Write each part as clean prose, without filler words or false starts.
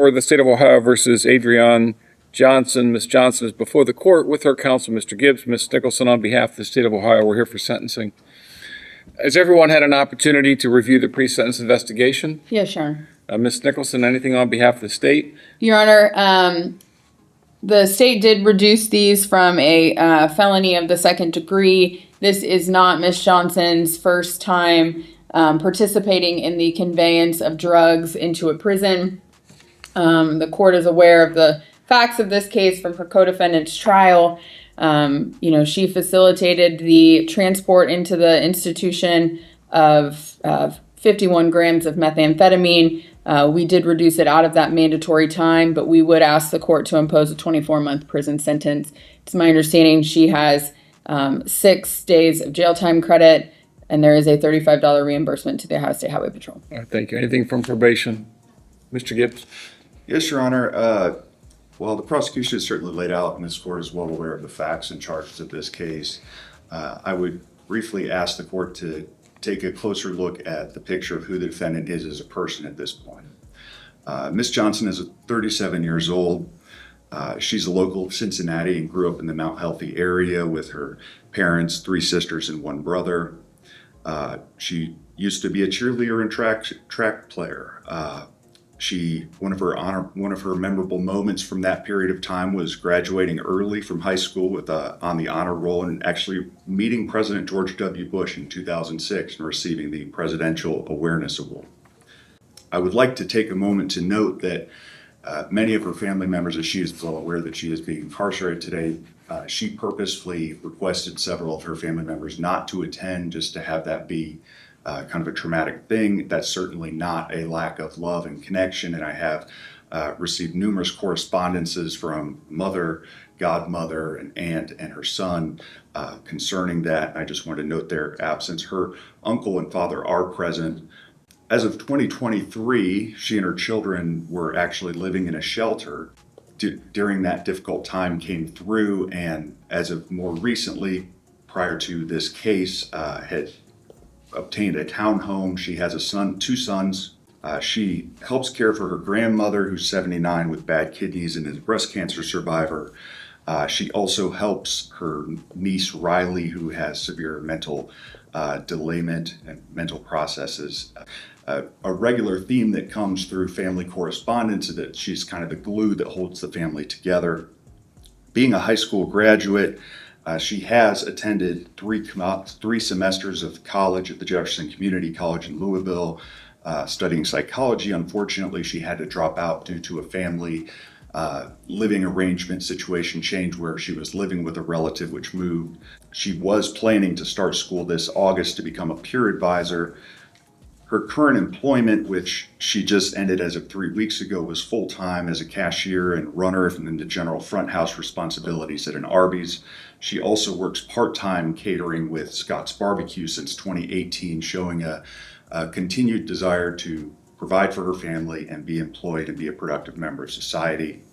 For the state of Ohio versus Adrienne Johnson. Ms. Johnson is before the court with her counsel, Mr. Gibbs. Ms. Nicholson, on behalf of the state of Ohio, we're here for sentencing. Has everyone had an opportunity to review the pre-sentence investigation? Yes, Your Honor. Ms. Nicholson, anything on behalf of the state? Your Honor, the state did reduce these from a felony of the second degree. This is not Ms. Johnson's first time participating in the conveyance of drugs into a prison. The court is aware of the facts of this case from her co-defendant's trial. She facilitated the transport into the institution of 51 grams of methamphetamine. We did reduce it out of that mandatory time, but we would ask the court to impose a 24-month prison sentence. It's my understanding she has 6 days of jail time credit, and there is a $35 reimbursement to the Ohio State Highway Patrol. All right, thank you. Anything from probation? Mr. Gibbs? Yes, Your Honor. Well, the prosecution has certainly laid out, and this court is well aware of the facts and charges of this case. I would briefly ask the court to take a closer look at the picture of who the defendant is as a person at this point. Ms. Johnson is 37 years old. She's a local of Cincinnati and grew up in the Mount Healthy area with her parents, 3 sisters, and 1 brother. She used to be a cheerleader and track player. One of her memorable moments from that period of time was graduating early from high school on the honor roll and actually meeting President George W. Bush in 2006 and receiving the Presidential Awareness Award. I would like to take a moment to note that many of her family members, as she is well aware that she is being incarcerated today, she purposefully requested several of her family members not to attend just to have that be kind of a traumatic thing. That's certainly not a lack of love and connection, and I have received numerous correspondences from mother, godmother, and aunt and her son concerning that. I just want to note their absence. Her uncle and father are present. As of 2023, she and her children were actually living in a shelter. During that difficult time came through, and as of more recently, prior to this case, had obtained a townhome. She has 2 sons. She helps care for her grandmother, who's 79 with bad kidneys and is a breast cancer survivor. She also helps her niece Riley, who has severe mental delayment and mental processes. A regular theme that comes through family correspondence is that she's kind of the glue that holds the family together. Being a high school graduate, she has attended 3 semesters of college at the Jefferson Community College in Louisville, studying psychology. Unfortunately, she had to drop out due to a family living arrangement situation change where she was living with a relative which moved. She was planning to start school this August to become a peer advisor. Her current employment, which she just ended as of 3 weeks ago, was full-time as a cashier and runner in the general front house responsibilities at an Arby's. She also works part-time catering with Scott's Barbecue since 2018, showing a continued desire to provide for her family and be employed and be a productive member of society.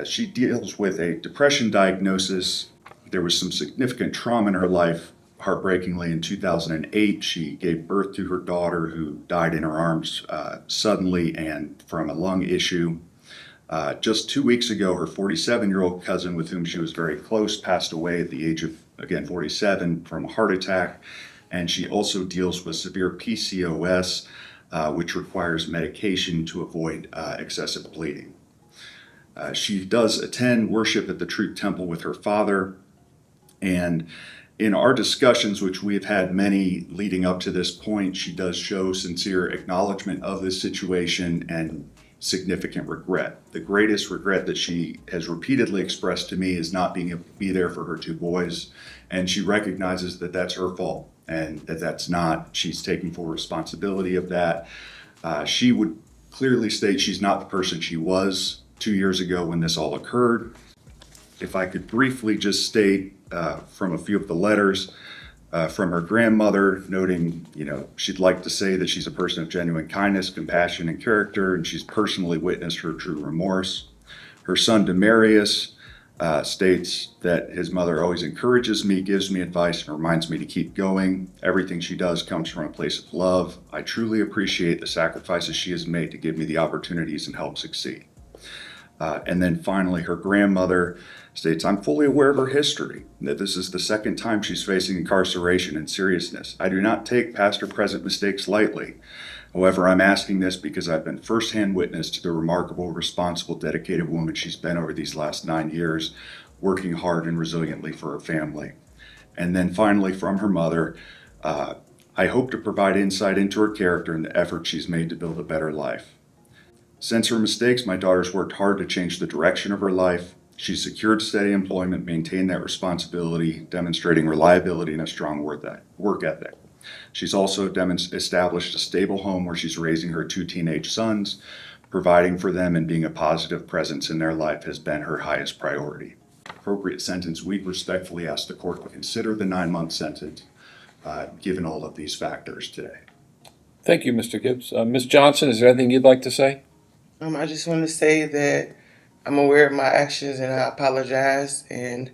She deals with a depression diagnosis. There was some significant trauma in her life. Heartbreakingly, in 2008, she gave birth to her daughter, who died in her arms suddenly and from a lung issue. Just 2 weeks ago, her 47-year-old cousin, with whom she was very close, passed away at the age of, again, 47 from a heart attack. And she also deals with severe PCOS, which requires medication to avoid excessive bleeding. She does attend worship at the Truth Temple with her father, and in our discussions, which we have had many leading up to this point, she does show sincere acknowledgement of this situation and significant regret. The greatest regret that she has repeatedly expressed to me is not being able to be there for her 2 boys, and she recognizes that that's her fault and that's not, she's taking full responsibility of that. She would clearly state she's not the person she was 2 years ago when this all occurred. If I could briefly just state from a few of the letters from her grandmother, noting, she'd like to say that she's a person of genuine kindness, compassion, and character, and she's personally witnessed her true remorse. Her son, Demarius, states that his mother always encourages me, gives me advice, and reminds me to keep going. Everything she does comes from a place of love. I truly appreciate the sacrifices she has made to give me the opportunities and help succeed. And then finally, her grandmother states, I'm fully aware of her history, that this is the second time she's facing incarceration and seriousness. I do not take past or present mistakes lightly. However, I'm asking this because I've been firsthand witness to the remarkable, responsible, dedicated woman she's been over these last 9 years, working hard and resiliently for her family. And then finally, from her mother, I hope to provide insight into her character and the effort she's made to build a better life. Since her mistakes, my daughter's worked hard to change the direction of her life. She's secured steady employment, maintained that responsibility, demonstrating reliability and a strong work ethic. She's also established a stable home where she's raising her 2 teenage sons. Providing for them and being a positive presence in their life has been her highest priority. Appropriate sentence, we respectfully ask the court to consider the 9-month sentence, given all of these factors today. Thank you, Mr. Gibbs. Ms. Johnson, is there anything you'd like to say? I just want to say that I'm aware of my actions and I apologize, and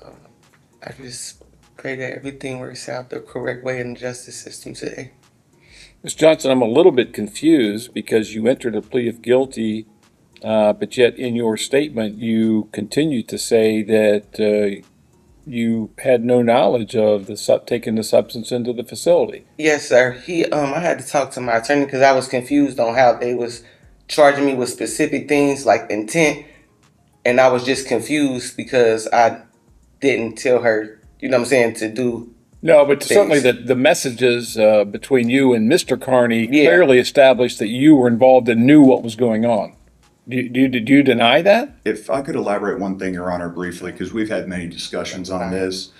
I just pray that everything works out the correct way in the justice system today. Ms. Johnson, I'm a little bit confused because you entered a plea of guilty, but yet in your statement you continue to say that you had no knowledge of taking the substance into the facility. Yes, sir. I had to talk to my attorney because I was confused on how they was charging me with specific things like intent, and I was just confused because I didn't tell her, you know what I'm saying, to do. No, but things. certainly the messages between you and Mr. Carney clearly established that you were involved and knew what was going on. Do you deny that? If I could elaborate one thing, Your Honor, briefly, because we've had many discussions on this.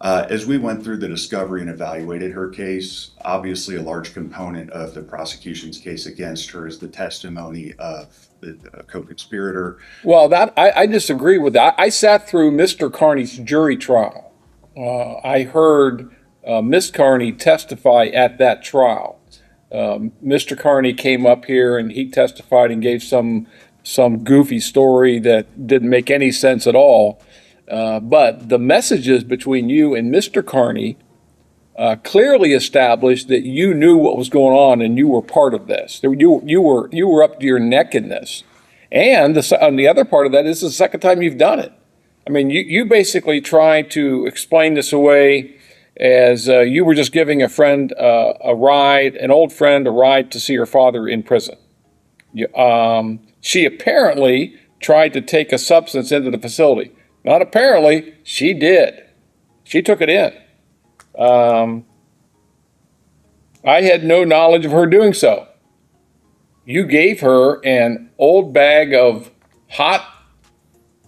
As we went through the discovery and evaluated her case, obviously a large component of the prosecution's case against her is the testimony of the co-conspirator. Well, I disagree with that. I sat through Mr. Carney's jury trial. I heard Ms. Carney testify at that trial. Mr. Carney came up here and he testified and gave some goofy story that didn't make any sense at all. But the messages between you and Mr. Carney clearly established that you knew what was going on and you were part of this. You were up to your neck in this. And the other part of that is the second time you've done it. I mean, you basically tried to explain this away as you were just giving a friend an old friend a ride to see her father in prison. She apparently tried to take a substance into the facility. Not apparently, she did. She took it in. I had no knowledge of her doing so. You gave her an old bag of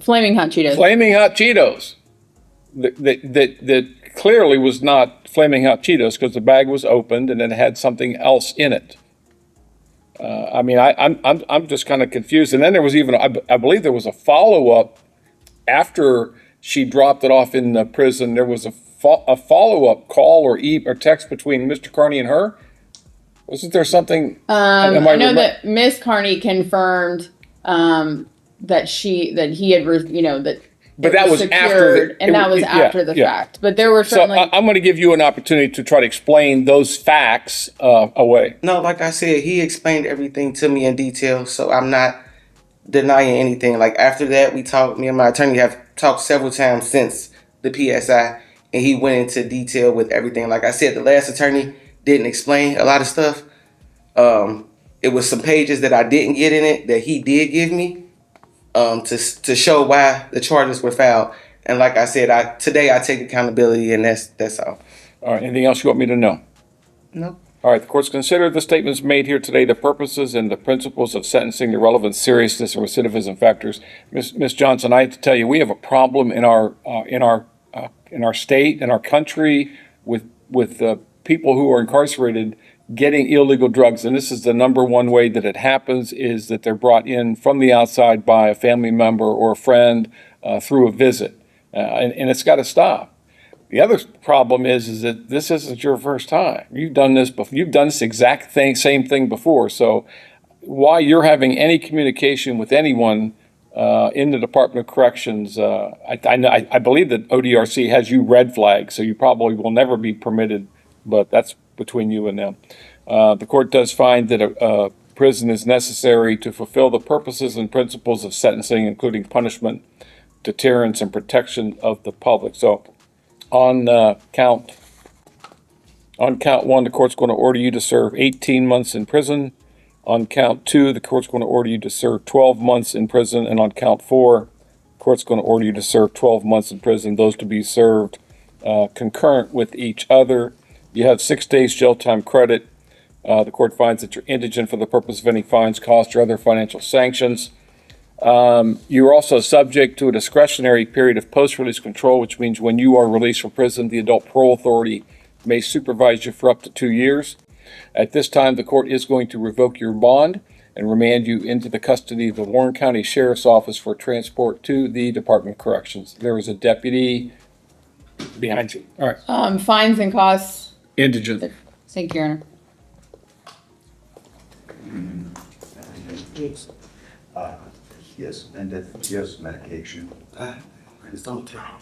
Flaming hot Cheetos. That clearly was not Flaming Hot Cheetos because the bag was opened and it had something else in it. I'm just kind of confused. And then there was even, I believe there was a follow-up after she dropped it off in the prison. There was a follow-up call or text between Mr. Carney and her. Wasn't there something? I know that Miss Carney confirmed that he had, But that was after the fact. But there were certainly. So I'm going to give you an opportunity to try to explain those facts away. No, like I said, he explained everything to me in detail, so I'm not denying anything. Like after that, me and my attorney have talked several times since the PSI, and he went into detail with everything. Like I said, the last attorney didn't explain a lot of stuff. It was some pages that I didn't get in it that he did give me. To show why the charges were filed. And like I said, today I take accountability, and that's all. All right, anything else you want me to know? No. All right, the court's considered the statements made here today, the purposes and the principles of sentencing, the relevant seriousness and recidivism factors. Ms. Johnson, I have to tell you, we have a problem in our state, in our country, with people who are incarcerated getting illegal drugs. And this is the number one way that it happens, is that they're brought in from the outside by a family member or a friend through a visit. And it's got to stop. The other problem is that this isn't your first time. You've done this before. You've done this exact same thing before. So while you're having any communication with anyone in the Department of Corrections, I believe that ODRC has you red flagged, so you probably will never be permitted, but that's between you and them. The court does find that a prison is necessary to fulfill the purposes and principles of sentencing, including punishment, deterrence, and protection of the public. So on count one, the court's going to order you to serve 18 months in prison. On count two, the court's going to order you to serve 12 months in prison. And on count four, the court's going to order you to serve 12 months in prison, those to be served concurrent with each other. You have 6 days jail time credit. The court finds that you're indigent for the purpose of any fines, costs, or other financial sanctions. You're also subject to a discretionary period of post-release control, which means when you are released from prison, the adult parole authority may supervise you for up to 2 years. At this time, the court is going to revoke your bond and remand you into the custody of the Warren County Sheriff's Office for transport to the Department of Corrections. There is a deputy behind you. All right. Fines and costs. Indigent. Thank you, Your Honor. Yes, and yes, medication. Just don't tell.